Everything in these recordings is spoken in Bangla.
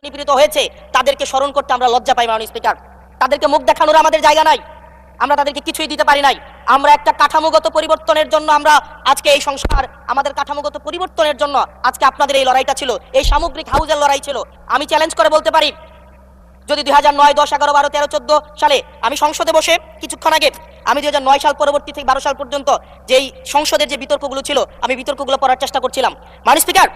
নিপীড়িত হয়েছে তাদেরকে স্মরণ করতে আমরা লজ্জা পাই মাননীয় স্পিকার। তাদেরকে মুখ দেখানোর আমাদের জায়গা নাই, আমরা তাদেরকে কিছুই দিতে পারি নাই। আমরা একটা কাঠামোগত পরিবর্তনের জন্য আমরা আজকে এই সংস্কার, আমাদের কাঠামোগত পরিবর্তনের জন্য আজকে আপনাদের এই লড়াইটা ছিল, এই সামগ্রিক হাউজের লড়াই ছিল। আমি চ্যালেঞ্জ করে বলতে পারি, যদি 2009, 10, 11, 12, 13, 14 সালে আমি সংসদে বসে কিছুক্ষণ আগে আমি 2009 সাল পরবর্তী থেকে 12 সাল পর্যন্ত যেই সংসদের যে বিতর্কগুলো ছিল আমি বিতর্কগুলো পড়ার চেষ্টা করছিলাম। মাননীয় স্পিকার,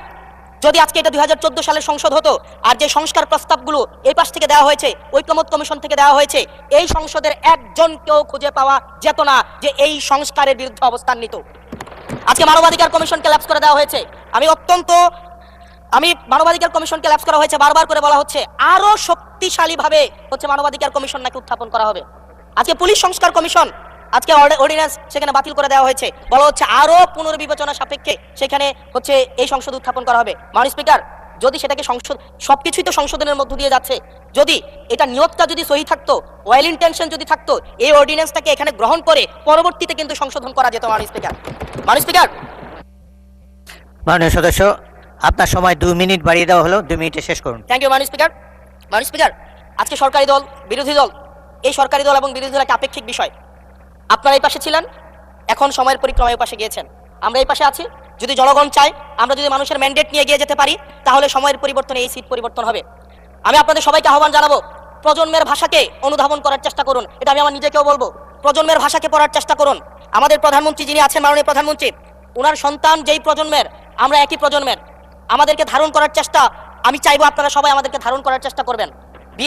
যদি আজকে এটা 2014 সালের সংসদ হতো আর যে সংস্কার প্রস্তাবগুলো এই পাশ থেকে দেওয়া হয়েছে, ঐকমত্য কমিশন থেকে দেওয়া হয়েছে, এই সংসদের একজনকেও খুঁজে পাওয়া যেত না যে এই সংস্কারের বিরুদ্ধে অবস্থান নিত। আজকে মানবাধিকার কমিশনকে ল্যাপস করে দেওয়া হয়েছে। মানবাধিকার কমিশনকে ল্যাপস করা হয়েছে, বারবার করে বলা হচ্ছে আরো শক্তিশালীভাবে মানবাধিকার কমিশন নাকি উত্থাপন করা হবে। আজকে পুলিশ সংস্কার কমিশন, আজকে অর্ডিন্যান্স সেখানে বাতিল করে দেওয়া হয়েছে, বলা হচ্ছে আরো পুনর্বিবেচনা সাপেক্ষে সেখানে এই সংসদ উত্থাপন করা হবে। মাননীয় স্পিকার, যদি সেটাকে সংসদ, সবকিছুই তো সংশোধনের মধ্য দিয়ে যাচ্ছে, যদি এটা নিয়তটা যদি সহি থাকতো, ওয়েল ইন্টেনশন যদি থাকতো, এই অর্ডিন্যান্সটাকে এখানে গ্রহণ করে পরবর্তীতে কিন্তু সংশোধন করা যেত। মাননীয় স্পিকার, মাননীয় সদস্য, আপনার সময় 2 মিনিট বাড়িয়ে দেওয়া হলো, 2 মিনিটে শেষ করুন। থ্যাংক ইউ মাননীয় স্পিকার, আজকে সরকারি দল বিরোধী দল, এই সরকারি দল এবং বিরোধী দল একটা আপেক্ষিক বিষয়। আপনারা এই পাশে ছিলেন, এখন সময়ের পরিক্রমায় পাশে গিয়েছেন, আমরা এই পাশে আছি। যদি জনগণ চায়, আমরা যদি মানুষের ম্যান্ডেট নিয়ে গিয়ে যেতে পারি, তাহলে সময়ের পরিবর্তনে এই সিট পরিবর্তন হবে। আমি আপনাদের সবাইকে আহ্বান জানাবো, প্রজন্মের ভাষাকে অনুধাবন করার চেষ্টা করুন। এটা আমি আমার নিজেকেও বলবো, প্রজন্মের ভাষাকে পড়ার চেষ্টা করুন। আমাদের প্রধানমন্ত্রী যিনি আছেন, মাননীয় প্রধানমন্ত্রী, ওনার সন্তান যেই প্রজন্মের, আমরা একই প্রজন্মের, আমাদেরকে ধারণ করার চেষ্টা, আমি চাইবো আপনারা সবাই আমাদেরকে ধারণ করার চেষ্টা করবেন।